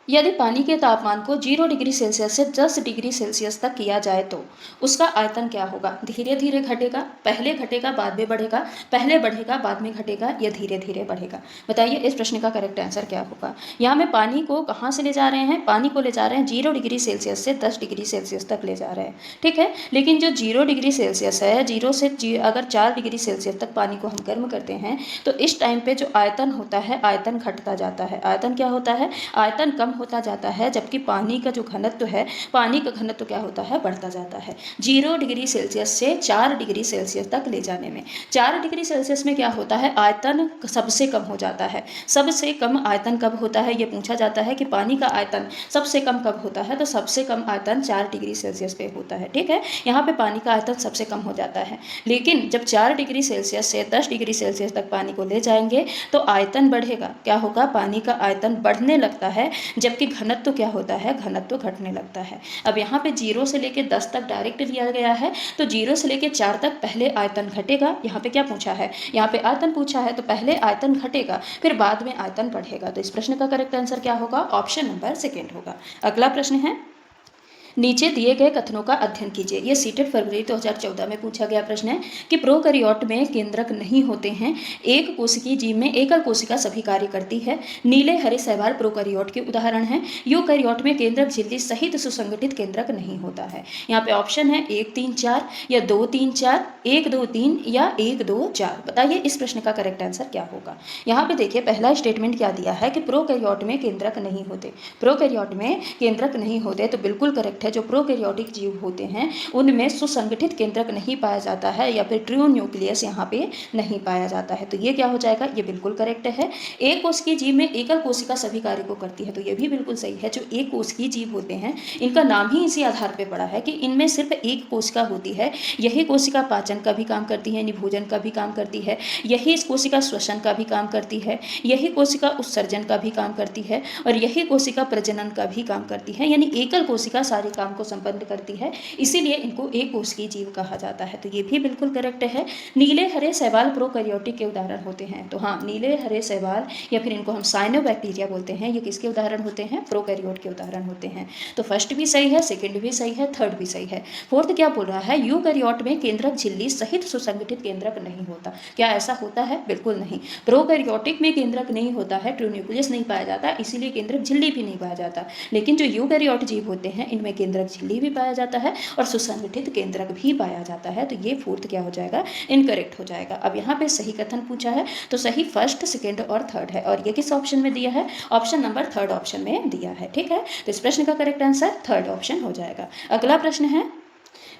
यदि पानी के तापमान को 0 डिग्री सेल्सियस से 10 डिग्री सेल्सियस तक किया जाए तो उसका आयतन क्या होगा? धीरे धीरे घटेगा, पहले घटेगा बाद में बढ़ेगा, पहले बढ़ेगा बाद में घटेगा, या धीरे धीरे बढ़ेगा? बताइए इस प्रश्न का करेक्ट आंसर क्या होगा? यहाँ में पानी को कहाँ से ले जा रहे हैं? पानी को ले जा रहे हैं 0 डिग्री सेल्सियस से 10 डिग्री सेल्सियस तक ले जा रहे हैं। ठीक है, लेकिन जो 0 डिग्री सेल्सियस है, 0 से अगर 4 डिग्री सेल्सियस तक पानी को हम गर्म करते हैं तो इस टाइम पे जो आयतन होता है, आयतन घटता जाता है। आयतन क्या होता है? आयतन कम होता जाता है, जबकि पानी का जो घनत्व है, पानी का घनत्व क्या होता है? बढ़ता जाता है। 0 डिग्री सेल्सियस से 4 डिग्री सेल्सियस तक ले जाने में, 4 डिग्री सेल्सियस में क्या होता है? आयतन सबसे कम हो जाता है। सबसे कम आयतन कब होता है? ये पूछा जाता है कि पानी का आयतन सबसे कम कब होता है, तो सबसे कम आयतन 4 डिग्री सेल्सियस पे होता है। ठीक है, यहाँ पे पानी का आयतन सबसे कम हो जाता है। लेकिन जब 4 डिग्री सेल्सियस से 10 डिग्री सेल्सियस तक पानी को ले जाएंगे तो आयतन बढ़ेगा। क्या होगा? पानी का आयतन बढ़ने लगता है, जबकि घनत्व क्या होता है? घनत्व घटने लगता है। अब यहाँ पे 0 से लेके 10 तक डायरेक्ट लिया गया है, तो 0 से लेके 4 तक पहले आयतन घटेगा। यहाँ पे क्या पूछा है? यहाँ पे आयतन पूछा है, तो पहले आयतन घटेगा फिर बाद में आयतन बढ़ेगा। तो इस प्रश्न का करेक्ट आंसर क्या होगा? ऑप्शन नंबर सेकेंड होगा। अगला प्रश्न है, नीचे दिए गए कथनों का अध्ययन कीजिए। ये सीटेट फरवरी 2014 में पूछा गया प्रश्न है कि प्रोकैरियोट में केंद्रक नहीं होते हैं, एक कोशिकीय जीव में एकल कोशिका सभी कार्य करती है, नीले हरे शैवाल प्रोकैरियोट के उदाहरण हैं, यूकैरियोट में केंद्रक झिल्ली सहित सुसंगठित केंद्रक नहीं होता है। यहाँ पे ऑप्शन है 1 3 4 या 2 3 4, 1 2 3 या 1 2 4। बताइए इस प्रश्न का करेक्ट आंसर क्या होगा। यहाँ पे देखिए पहला स्टेटमेंट क्या दिया है कि प्रोकैरियोट में केंद्रक नहीं होते। प्रोकैरियोट में केंद्रक नहीं होते तो बिल्कुल करेक्ट है। जो प्रोकैरियोटिक जीव होते हैं उनमें सुसंगठित केंद्रक नहीं पाया जाता है या फिर ट्रू न्यूक्लियस यहाँ पे नहीं पाया जाता है। तो ये क्या हो जाएगा, ये बिल्कुल करेक्ट है। एक कोशिकीय जीव में एकल कोशिका सभी कार्य को करती है, तो ये भी बिल्कुल सही है। जो एक कोशिकीय जीव होते हैं इनका नाम ही इसी आधार पर पड़ा है कि इनमें सिर्फ एक कोशिका होती है। यही कोशिका पाचन का भी काम करती है, निभोजन का भी काम करती है, यही कोशिका श्वसन का भी काम करती है, यही कोशिका उत्सर्जन का भी काम करती है और यही कोशिका प्रजनन का भी काम करती है। यानी एकल कोशिका सारे काम को संपन्न करती है, इसीलिए इनको एक कोशिकीय जीव कहा जाता है। तो ये भी बिल्कुल करेक्ट है। नीले हरे शैवाल प्रोकैरियोटिक के उदाहरण होते हैं। तो हाँ, नीले हरे शैवाल या फिर इनको हम साइनोबैक्टीरिया बोलते हैं, ये किसके उदाहरण होते हैं, प्रोकैरियोट के उदाहरण होते हैं। तो फर्स्ट भी सही है, सेकंड भी सही है, थर्ड भी सही है। फोर्थ क्या बोल रहा है, यूकैरियोट में केंद्रक झिल्ली सहित सुसंगठित केंद्रक नहीं होता। क्या ऐसा होता है, बिल्कुल नहीं। प्रोकैरियोटिक में केंद्रक नहीं होता है, ट्रू न्यूक्लियस नहीं पाया जाता, इसीलिए केंद्रक झिल्ली भी नहीं पाया जाता। लेकिन जो यूकैरियोट जीव होते हैं इनमें केंद्रक झिल्ली भी पाया जाता है और सुसंगठित केंद्रक भी पाया जाता है। तो ये फोर्थ क्या हो जाएगा, इनकरेक्ट हो जाएगा। अब यहाँ पे सही कथन पूछा है तो सही फर्स्ट, सेकेंड और थर्ड है और ये किस ऑप्शन में दिया है, ऑप्शन नंबर थर्ड ऑप्शन में दिया है। ठीक है, तो इस प्रश्न का करेक्ट आंसर थर्ड ऑप्शन हो जाएगा। अगला प्रश्न है,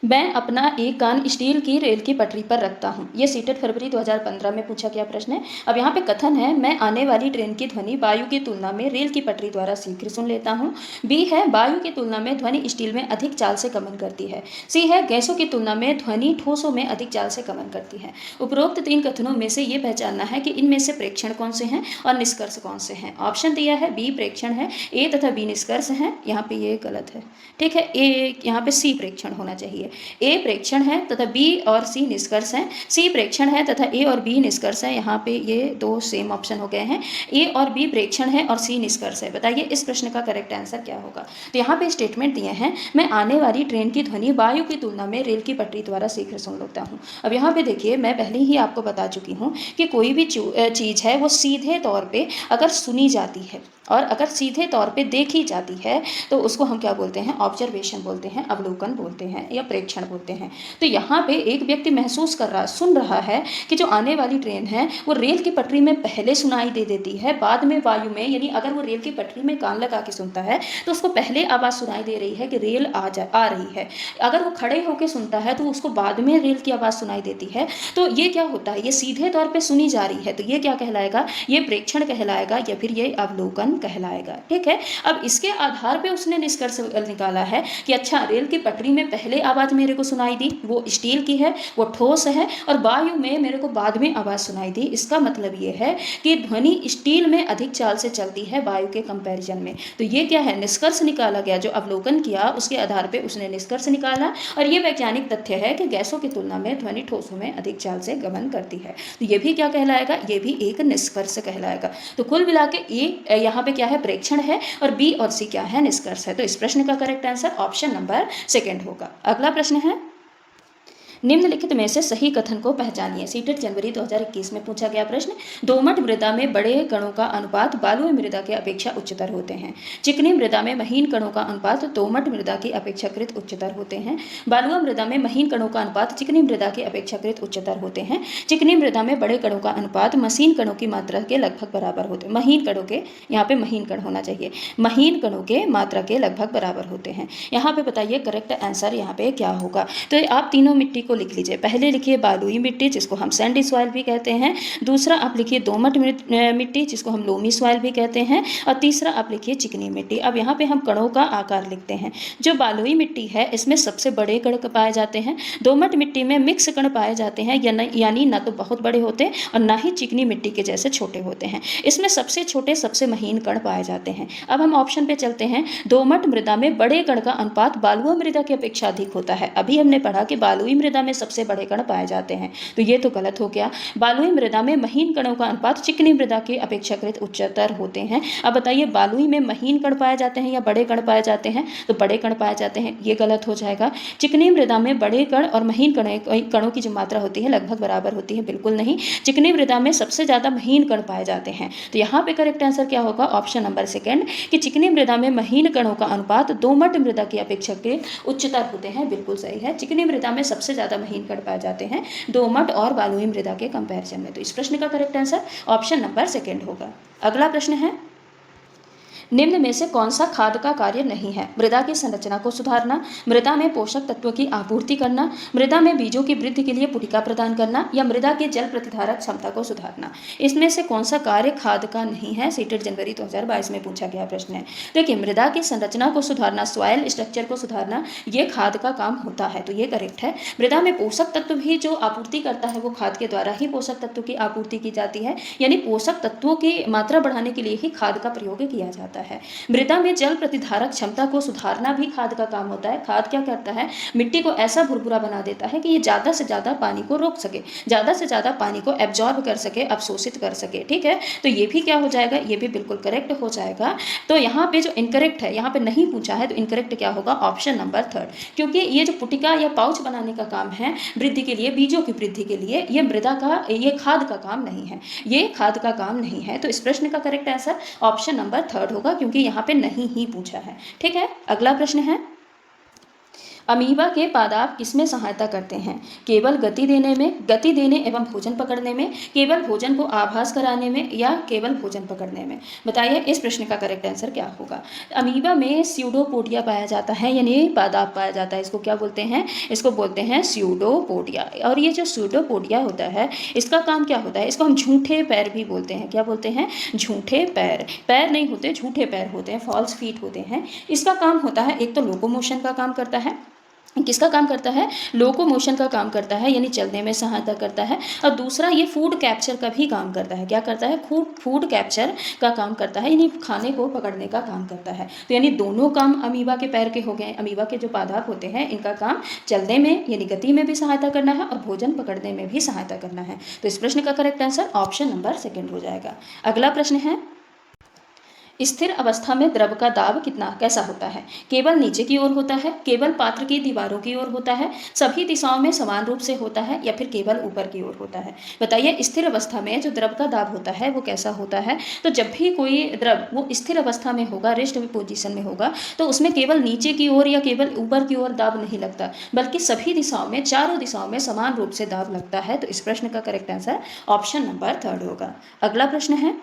मैं अपना एक कान स्टील की रेल की पटरी पर रखता हूँ। ये सीटेट फरवरी 2015 में पूछा गया प्रश्न है। अब यहाँ पे कथन है, मैं आने वाली ट्रेन की ध्वनि वायु की तुलना में रेल की पटरी द्वारा शीघ्र सुन लेता हूँ। बी है, वायु की तुलना में ध्वनि स्टील में अधिक चाल से गमन करती है। सी है, गैसों की तुलना में ध्वनि ठोसों में अधिक चाल से गमन करती है। उपरोक्त 3 कथनों में से ये पहचानना है कि इनमें से प्रेक्षण कौन से हैं और निष्कर्ष कौन से हैं। ऑप्शन दिया है, बी प्रेक्षण है, ए तथा बी निष्कर्ष है। यहाँ पे ये गलत है, ठीक है, ए यहाँ पे सी प्रेक्षण होना चाहिए। ए प्रेक्षण है तथा बी और सी निष्कर्ष है, सी प्रेक्षण है तथा ए और बी निष्कर्ष है। यहाँ पे ये दो सेम ऑप्शन हो गए हैं, ए और बी प्रेक्षण है और सी निष्कर्ष है। बताइए इस प्रश्न का करेक्ट आंसर क्या होगा। तो यहाँ पे स्टेटमेंट दिए हैं, मैं आने वाली ट्रेन की ध्वनि वायु की तुलना में रेल की पटरी द्वारा शीघ्र सुन लेता हूँ। अब यहाँ पे देखिए, मैं पहले ही आपको बता चुकी हूँ कि कोई भी चीज़ है वो सीधे तौर पे अगर सुनी जाती है और अगर सीधे तौर पे देखी जाती है तो उसको हम क्या बोलते हैं, ऑब्जर्वेशन बोलते हैं, अवलोकन बोलते हैं या प्रेक्षण बोलते हैं। तो यहाँ पे एक व्यक्ति महसूस कर रहा, सुन रहा है कि जो आने वाली ट्रेन है वो रेल की पटरी में पहले सुनाई दे देती है, बाद में वायु में। यानी अगर वो रेल की पटरी में कान लगा के सुनता है तो उसको पहले आवाज़ सुनाई दे रही है कि रेल आ रही है। अगर वो खड़े होकर सुनता है तो उसको बाद में रेल की आवाज़ सुनाई देती है। तो ये क्या होता है, ये सीधे तौर पर सुनी जा रही है, तो ये क्या कहलाएगा, ये प्रेक्षण कहलाएगा या फिर ये अवलोकन कहलाएगा। ठीक है, अब इसके आधार पे उसने निष्कर्ष निकाला है कि अच्छा, रेल की पटरी में पहले आवाज मेरे को सुनाई दी, वो स्टील की है, वो ठोस है, और वायु में मेरे को बाद में आवाज सुनाई दी। इसका मतलब ये है कि ध्वनि स्टील में अधिक चाल से चलती है वायु के कंपैरिजन में। तो ये क्या है, निष्कर्ष निकाला गया। जो अवलोकन किया उसके आधार पर उसने निष्कर्ष निकाला और ये वैज्ञानिक तथ्य है कि गैसों की तुलना में ध्वनि ठोसों में अधिक चाल से गमन करती है। तो ये भी क्या कहलाएगा, ये भी एक निष्कर्ष कहलाएगा। तो कुल मिला के ए यहाँ पे क्या है, प्रेक्षण है, और बी और सी क्या है, निष्कर्ष है। तो इस प्रश्न का correct answer option number second होगा। अगला प्रश्न है, निम्नलिखित में से सही कथन को पहचानिए। सीटेट जनवरी 2021 में पूछा गया प्रश्न, दोमट मृदा में बड़े कणों का अनुपात बालुई मृदा के अपेक्षा उच्चतर होते हैं। चिकनी मृदा में महीन कणों का अनुपात दोमट मृदा की अपेक्षाकृत उच्चतर होते हैं। बालुआ मृदा में महीन कणों का अनुपात चिकनी मृदा की अपेक्षाकृत उच्चतर होते हैं। चिकनी मृदा में बड़े कणों का अनुपात महीन कणों की मात्रा के लगभग बराबर होते हैं। महीन कणों के, यहाँ पे महीन कण होना चाहिए, महीन कणों के मात्रा के लगभग बराबर होते हैं। यहाँ पे बताइए करेक्ट आंसर यहाँ पे क्या होगा। तो आप तीनों मिट्टी को लिख लीजिए। पहले लिखिए बालुई मिट्टी, जिसको हम सैंडी सॉइल भी कहते हैं। दूसरा आप लिखिए दोमट मिट्टी, जिसको हम लोमी सॉइल भी कहते हैं। और तीसरा आप लिखिए चिकनी मिट्टी। अब यहाँ पे हम कणों का आकार लिखते हैं। जो बालुई मिट्टी है इसमें सबसे बड़े कण पाए जाते हैं। दोमट मिट्टी में मिक्स कण पाए जाते हैं, यानी ना तो बहुत बड़े होते और ना ही चिकनी मिट्टी के जैसे छोटे होते हैं। इसमें सबसे छोटे सबसे महीन कण पाए जाते हैं। अब हम ऑप्शन पे चलते हैं। दोमट मृदा में बड़े कण का अनुपात बालुआ मृदा की अपेक्षा अधिक होता है। अभी हमने पढ़ा कि बालुई मृदा में सबसे बड़े कण पाए जाते हैं, तो ये तो गलत हो गया। बालुई मृदा में महीन कणों का अनुपात चिकनी मृदा के अपेक्षाकृत उच्चतर होते हैं। अब बताइए बालुई में महीन कण पाए जाते हैं या बड़े कण पाए जाते हैं, तो बड़े कण पाए जाते हैं, ये गलत हो जाएगा। चिकनी मृदा में बड़े कण और महीन कणों की जो मात्रा होती है लगभग बराबर होती है, बिल्कुल नहीं, चिकनी मृदा में सबसे ज्यादा महीन कण पाए जाते हैं। तो यहाँ पे करेक्ट आंसर क्या होगा, ऑप्शन नंबर सेकंड, कि चिकनी मृदा में महीन कणों का अनुपात दोमट मृदा की अपेक्षा के उच्चतर होते हैं, बिल्कुल सही है। चिकनी मृदा में सबसे ज्यादा महीन कण पाए जाते हैं दोमट और बालुई मृदा के कंपैरिजन में। तो इस प्रश्न का correct answer option number second होगा। अगला प्रश्न है, निम्न में से कौन सा खाद का कार्य नहीं है? मृदा की संरचना को सुधारना, मृदा में पोषक तत्वों की आपूर्ति करना, मृदा में बीजों की वृद्धि के लिए पुटिका प्रदान करना, या मृदा के जल प्रतिधारक क्षमता को सुधारना। इसमें से कौन सा कार्य खाद का नहीं है? सीटेड जनवरी 2022 में पूछा गया प्रश्न है। देखिए मृदा की संरचना को सुधारना, सॉइल स्ट्रक्चर को सुधारना, ये खाद का काम होता है, तो ये करेक्ट है। मृदा में पोषक तत्व भी जो आपूर्ति करता है वो खाद के द्वारा ही पोषक तत्वों की आपूर्ति की जाती है, यानी पोषक तत्वों की मात्रा बढ़ाने के लिए ही खाद का प्रयोग किया जाता है। मृदा में जल प्रतिधारक क्षमता को सुधारना भी खाद का काम होता है। खाद क्या करता है, मिट्टी को ऐसा भुरभुरा बना देता है कि ये ज़्यादा से ज़्यादा पानी को रोक सके, ज़्यादा से ज़्यादा पानी को एब्जॉर्ब कर सके, अवशोषित कर सके, ठीक है। तो ये भी क्या हो जाएगा, ये भी बिल्कुल करेक्ट हो जाएगा। तो यहाँ पे जो इनकरेक्ट है, यहाँ पे नहीं पूछा है, तो इनकरेक्ट क्या होगा, ऑप्शन नंबर थर्ड, क्योंकि ये जो पुटिका या पाउच बनाने का काम है वृद्धि के लिए, बीजों की वृद्धि के लिए, ये मृदा का, ये खाद का काम नहीं है, ये खाद का काम नहीं है। तो इस प्रश्न का correct answer option number third होगा, क्योंकि यहाँ पे नहीं ही पूछा है, ठीक है। अगला प्रश्न है, अमीबा के पादाप किसमें सहायता करते हैं? केवल गति देने में, गति देने एवं भोजन पकड़ने में, केवल भोजन को आभास कराने में, या केवल भोजन पकड़ने में? बताइए इस प्रश्न का करेक्ट आंसर क्या होगा। अमीबा में स्यूडोपोडिया पाया जाता है, यानी पादाप पाया जाता है। इसको क्या बोलते हैं, इसको बोलते हैं स्यूडोपोडिया। और ये जो स्यूडोपोडिया होता है इसका काम क्या होता है, इसको हम झूठे पैर भी बोलते हैं। क्या बोलते हैं, झूठे पैर। पैर नहीं होते, झूठे पैर होते हैं, फॉल्स फीट होते हैं। इसका काम होता है, एक तो लोकोमोशन का काम करता है। किसका काम करता है, लोकोमोशन का काम करता है, यानी चलने में सहायता करता है। और दूसरा ये फूड कैप्चर का भी काम करता है। क्या करता है, फूड कैप्चर का काम करता है, यानी खाने को पकड़ने का काम करता है। तो यानी दोनों काम अमीबा के पैर के हो गए। अमीबा के जो पादप होते हैं इनका काम चलने में यानी गति में भी सहायता करना है और भोजन पकड़ने में भी सहायता करना है। तो इस प्रश्न का correct answer option number second हो जाएगा। अगला प्रश्न है, स्थिर अवस्था में द्रव का दाब कितना कैसा होता है? केवल नीचे की ओर होता है, केवल पात्र की दीवारों की ओर होता है, सभी दिशाओं में समान रूप से होता है, या फिर केवल ऊपर की ओर होता है? बताइए स्थिर अवस्था में जो द्रव का दाब होता है वो कैसा होता है? तो जब भी कोई द्रव वो स्थिर अवस्था में होगा, रेस्ट पोजीशन में होगा, तो उसमें केवल नीचे की ओर या केवल ऊपर की ओर दाब नहीं लगता, बल्कि सभी दिशाओं में, चारों दिशाओं में समान रूप से दाब लगता है। तो इस प्रश्न का correct answer option number third होगा। अगला प्रश्न है,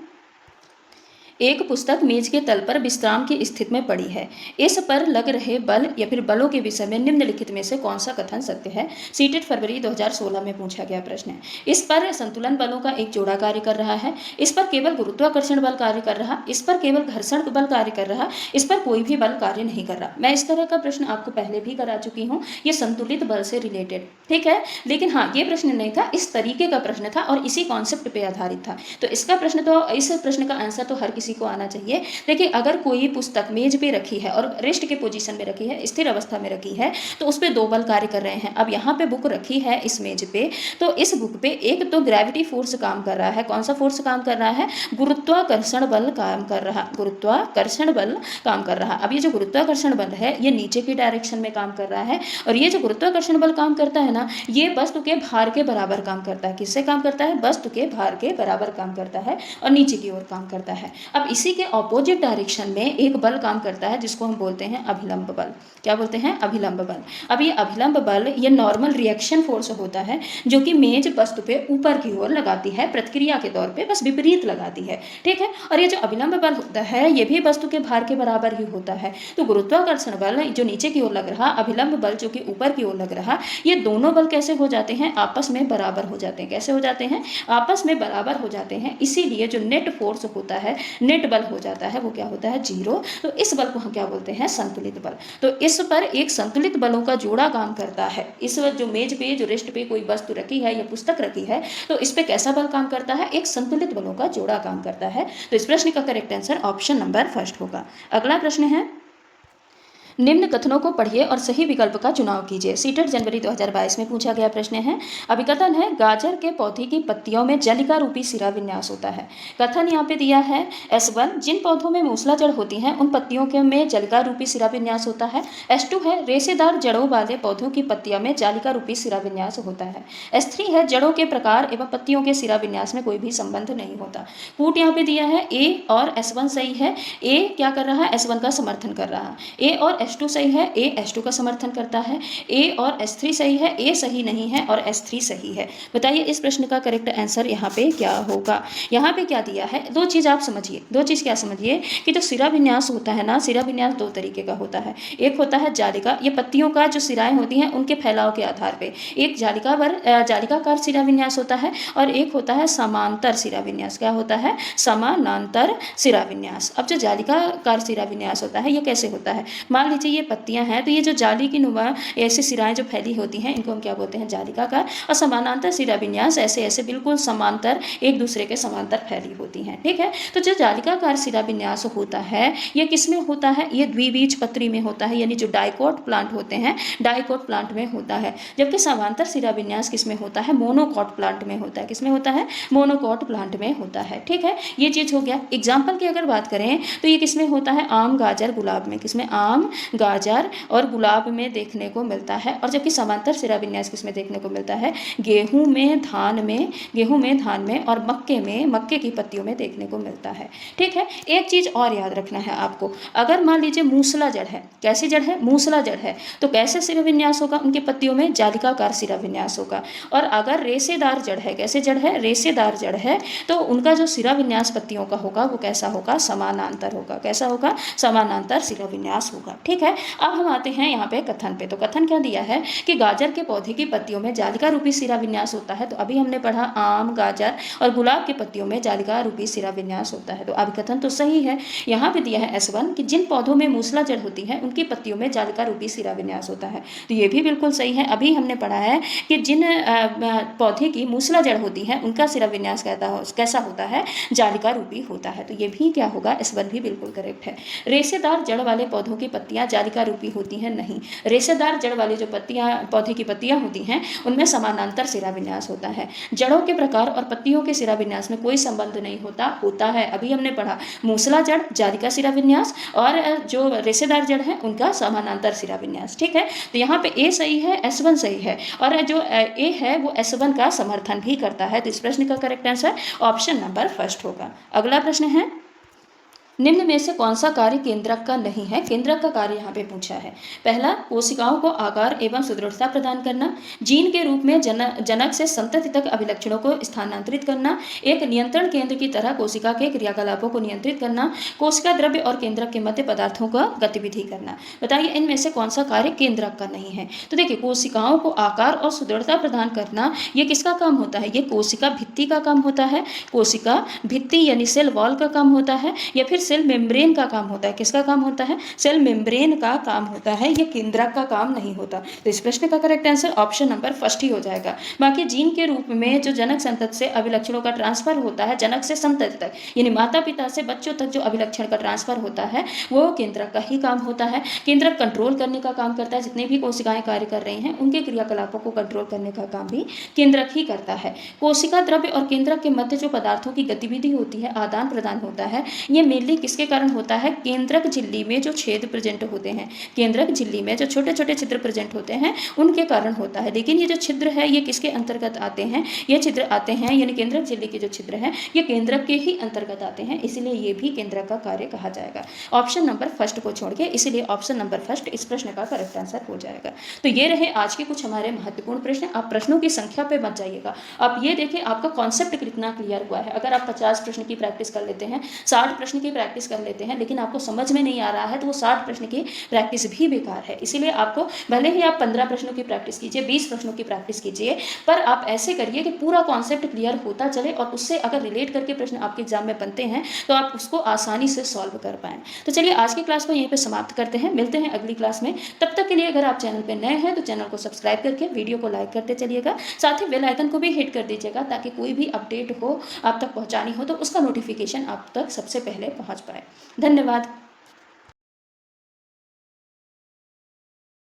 एक पुस्तक मेज के तल पर विश्राम की स्थिति में पड़ी है, इस पर लग रहे बल या फिर बलों के विषय में निम्नलिखित में से कौन सा कथन सत्य है? सीटेड फरवरी 2016 में पूछा गया प्रश्न है। इस पर संतुलन बलों का एक जोड़ा कार्य कर रहा है, इस पर केवल गुरुत्वाकर्षण बल कार्य कर रहा, इस पर केवल घर्षण बल कार्य कर रहा, इस पर कोई भी बल कार्य नहीं कर रहा। मैं इस तरह का प्रश्न आपको पहले भी करा चुकी हूँ, ये संतुलित बल से रिलेटेड, ठीक है। लेकिन हाँ, ये प्रश्न नहीं था, इस तरीके का प्रश्न था और इसी कॉन्सेप्ट पे आधारित था। तो इसका प्रश्न तो, इस प्रश्न का आंसर तो हर किसी को आना चाहिए। देखिए अगर कोई पुस्तक मेज पे रखी है और रेस्ट के पोजीशन में रखी है, स्थिर अवस्था में रखी है, तो उस पे दो बल कार्य कर रहे हैं। अब यहाँ पे बुक रखी है इस मेज पे, तो इस बुक पे एक तो ग्रेविटी फोर्स काम कर रहा है। कौन सा फोर्स काम कर रहा है? गुरुत्वाकर्षण बल काम कर रहा, गुरुत्वाकर्षण बल काम कर रहा। अब ये जो गुरुत्वाकर्षण बल है ये नीचे की डायरेक्शन में काम कर रहा है, और ये जो गुरुत्वाकर्षण बल काम करता है ना, ये वस्तु के भार के बराबर काम करता है। किससे काम करता है? वस्तु के भार के बराबर काम करता है और नीचे की ओर काम करता है। अब इसी के ऑपोजिट डायरेक्शन में एक बल काम करता है जिसको हम बोलते हैं अभिलंब बल। क्या बोलते हैं? अभिलंब बल। अब ये अभिलंब बल ये नॉर्मल रिएक्शन फोर्स होता है जो कि मेज वस्तु पे ऊपर की ओर लगाती है, प्रतिक्रिया के तौर पे बस विपरीत लगाती है, ठीक है। और ये जो अभिलंब बल होता है ये भी वस्तु के भार के बराबर ही होता है। तो गुरुत्वाकर्षण बल जो नीचे की ओर लग रहा, अभिलंब बल जो कि ऊपर की ओर लग रहा, ये दोनों बल कैसे हो जाते हैं? आपस में बराबर हो जाते हैं। कैसे हो जाते हैं? आपस में बराबर हो जाते हैं। इसीलिए जो नेट फोर्स होता है, नेट बल हो जाता है, वो क्या होता है? जीरो। तो इस बल को हम क्या बोलते हैं? संतुलित बल। तो इस पर एक संतुलित बलों का जोड़ा काम करता है। इस जो मेज पे, जो रेस्ट पे कोई वस्तु रखी है या पुस्तक रखी है, तो इस पे कैसा बल काम करता है? एक संतुलित बलों का जोड़ा काम करता है। तो इस प्रश्न का correct answer option number first होगा। अगला प्रश्न है, निम्न कथनों को पढ़िए और सही विकल्प का चुनाव कीजिए। सीटेट जनवरी 2022 में पूछा गया प्रश्न है। अभिकथन है गाजर के पौधे की पत्तियों में जालिका रूपी सिरा विन्यास होता है। कथन यहाँ पे दिया है S1 जिन पौधों में मूसला जड़ होती हैं उन पत्तियों के में जालिका रूपी सिरा विन्यास होता है। S2 है रेशेदार जड़ों वाले पौधों की पत्तियों में जालिका रूपी सिरा विन्यास होता है। S3 है जड़ों के प्रकार एवं पत्तियों के सिरा विन्यास में कोई भी संबंध नहीं होता। कूट यहाँ पे दिया है A और S1 सही है। A क्या कर रहा है, S1 का समर्थन कर रहा है। A और S2 सही है, A S2 का समर्थन करता है। A और S3 सही है, A सही नहीं है और S3 सही है। बताइए इस प्रश्न का करेक्ट आंसर यहाँ पे क्या होगा। यहाँ पे क्या दिया है, दो चीज़ आप समझिए, दो चीज़ क्या समझिए कि जो सिरा विन्यास होता है ना, सिरा विन्यास दो तरीके का होता है। एक होता है जालिका, ये पत्तियों का जो सिराएं होती हैं उनके फैलाव के आधार पे एक जालिकाकार सिरा विन्यास होता है और एक होता है समांतर सिरा विन्यास। क्या होता है, समानांतर सिरा विन्यास। अब जो जालिकाकार सिरा विन्यास होता है ये कैसे होता है, मान लीजिए ये पत्तियां हैं तो ये जो जाली की नुमा ऐसी सिराएं जो फैली होती हैं इनको हम क्या बोलते हैं, जालिकाकार। और समानांतर सिरा विन्यास ऐसे ऐसे बिल्कुल समांतर एक दूसरे के समांतर फैली होती हैं। ठीक है, तो जो जालिकाकार सिरा विन्यास होता है ये किसमें होता है, ये द्विबीजपत्री में होता है, यानी जो डाइकोट प्लांट होते हैं डाइकोट प्लांट में होता है। जबकि समांतर सिरा विन्यास किसमें होता है, मोनोकोट प्लांट में होता है। किसमें होता है, मोनोकोट प्लांट में होता है। ठीक है, ये चीज हो गया। एग्जाम्पल की अगर बात करें तो ये किसमें होता है, आम गाजर गुलाब में। किसमें, आम गाजर और गुलाब में देखने को मिलता है। और जबकि समांतर सिरा विन्यास किसमें देखने को मिलता है, गेहूं में, धान में और मक्के की पत्तियों में देखने को मिलता है। ठीक है, एक चीज और याद रखना है आपको, अगर मान लीजिए मूसला जड़ है, कैसी जड़ है, मूसला जड़ है, तो कैसे सिरा विन्यास होगा, उनकी पत्तियों में जालिकाकार सिरा विन्यास होगा। और अगर रेशेदार जड़ है, कैसे जड़ है, रेशेदार जड़ है, तो उनका जो सिरा विन्यास पत्तियों का होगा वो कैसा होगा, समानांतर होगा। कैसा होगा, समानांतर सिरा विन्यास होगा। ठीक है, अब हम आते हैं यहाँ पे कथन पे। तो कथन क्या दिया है कि गाजर के पौधे की पत्तियों में जालिका रूपी सिरा विन्यास होता है। तो अभी हमने पढ़ा आम, गाजर और गुलाब की पत्तियों में जालिका रूपी सिरा विन्यास होता है। तो अभिकथन तो सही है। यहाँ पे दिया है S1 कि जिन पौधों में मूसला जड़ होती है उनकी पत्तियों में जालिका रूपी सिरा विन्यास होता है। तो ये भी बिल्कुल सही है। अभी हमने पढ़ा है कि जिन पौधे की मूसला जड़ होती है उनका सिरा विन्यास कैसा होता है, जालिका रूपी होता है। तो ये भी क्या होगा, S1 भी बिल्कुल करेक्ट है। रेशेदार जड़ वाले पौधों की पत्तियां जालिका रूपी होती हैं, नहीं। रेशेदार जड़ वाली जो पौधे की पत्तियां होती हैं उनमें समानांतर सिरा विन्यास होता है। जड़ों के प्रकार और पत्तियों के सिरा विन्यास में कोई संबंध नहीं होता है। अभी हमने पढ़ा मूसला जड़ जालिका सिरा विन्यास और जो रेशेदार जड़ है उनका समानांतर सिरा विन्यास। ठीक है, तो यहाँ पे A सही है, S1 सही है और जो A है वो S1 का समर्थन भी करता है। तो इस प्रश्न का correct answer option number first होगा। अगला प्रश्न है, निम्न में से कौन सा कार्य केंद्रक का नहीं है। केंद्रक का कार्य यहाँ पे पूछा है। पहला, कोशिकाओं को आकार एवं सुदृढ़ता प्रदान करना, जीन के रूप में जनक से संतति तक अभिलक्षणों को स्थानांतरित करना, एक नियंत्रण केंद्र की तरह कोशिका के क्रियाकलापों को नियंत्रित करना, कोशिका द्रव्य और केंद्रक के मध्य पदार्थों का गतिविधि करना। बताइए इनमें से कौन सा कार्य केंद्रक का नहीं है। तो देखिए, कोशिकाओं को आकार और सुदृढ़ता प्रदान करना ये किसका काम होता है, ये कोशिका भित्ति का काम होता है। कोशिका भित्ति यानी सेल वॉल का काम होता है या फिर सेल मेम्ब्रेन का काम होता है। किसका काम होता है, सेल मेम्ब्रेन का काम होता है, ये केंद्रक का काम नहीं होता। तो इस प्रश्न का correct answer option number first ही हो जाएगा। बाकी जीन के रूप में जो जनक संतति से अभिलक्षणों का ट्रांसफर होता है, जनक से संतति तक यानी माता पिता से बच्चों तक जो अभिलक्षण का ट्रांसफर होता है वो केंद्रक का ही काम होता है। केंद्रक कंट्रोल करने का काम करता है, जितनी भी कोशिकाएं कार्य कर रही हैं उनके क्रियाकलापों को कंट्रोल करने का काम भी केंद्रक ही करता है। कोशिका द्रव्य और केंद्रक के मध्य जो पदार्थों की गतिविधि होती है, आदान प्रदान होता है, ये मेनली किसके कारण होता है, केंद्रक झिल्ली में जो छेद प्रेजेंट होते हैं, केंद्रक झिल्ली में जो छोटे छोटे छिद्र प्रेजेंट होते हैं उनके कारण होता है। लेकिन ये जो छिद्र है ये किसके अंतर्गत आते हैं, ये छिद्र आते हैं यानी केंद्रक झिल्ली के जो छिद्र हैं ये केंद्रक के ही अंतर्गत आते हैं, इसलिए ये भी केंद्रक का कार्य कहा जाएगा। ऑप्शन नंबर फर्स्ट को छोड़ के, इसलिए ऑप्शन नंबर फर्स्ट इस प्रश्न का करेक्ट आंसर हो जाएगा। तो ये रहे आज के कुछ हमारे महत्वपूर्ण प्रश्न। आप प्रश्नों की संख्या पे मत जाइएगा, आप ये देखिए आपका कॉन्सेप्ट कितना क्लियर हुआ है। अगर आप 50 प्रश्न की प्रैक्टिस कर लेते हैं, 60 प्रश्न की प्रैक्टिस कर लेते हैं, लेकिन आपको समझ में नहीं आ रहा है तो वो 60 प्रश्न की प्रैक्टिस भी बेकार है। इसीलिए आपको भले ही आप 15 प्रश्नों की प्रैक्टिस कीजिए, 20 प्रश्नों की प्रैक्टिस कीजिए, पर आप ऐसे करिए कि पूरा कॉन्सेप्ट क्लियर होता चले और उससे अगर रिलेट करके प्रश्न आपके एग्जाम में बनते हैं तो आप उसको आसानी से सॉल्व कर पाएं। तो चलिए आज की क्लास को यहीं पे समाप्त करते हैं, मिलते हैं अगली क्लास में। तब तक के लिए अगर आप चैनल पर नए हैं तो चैनल को सब्सक्राइब करके वीडियो को लाइक करते चलिएगा, साथ ही बेल आइकन को भी हिट कर दीजिएगा ताकि कोई भी अपडेट हो आप तक पहुँचानी हो तो उसका नोटिफिकेशन आप तक सबसे पहले पहुँच पाए। धन्यवाद।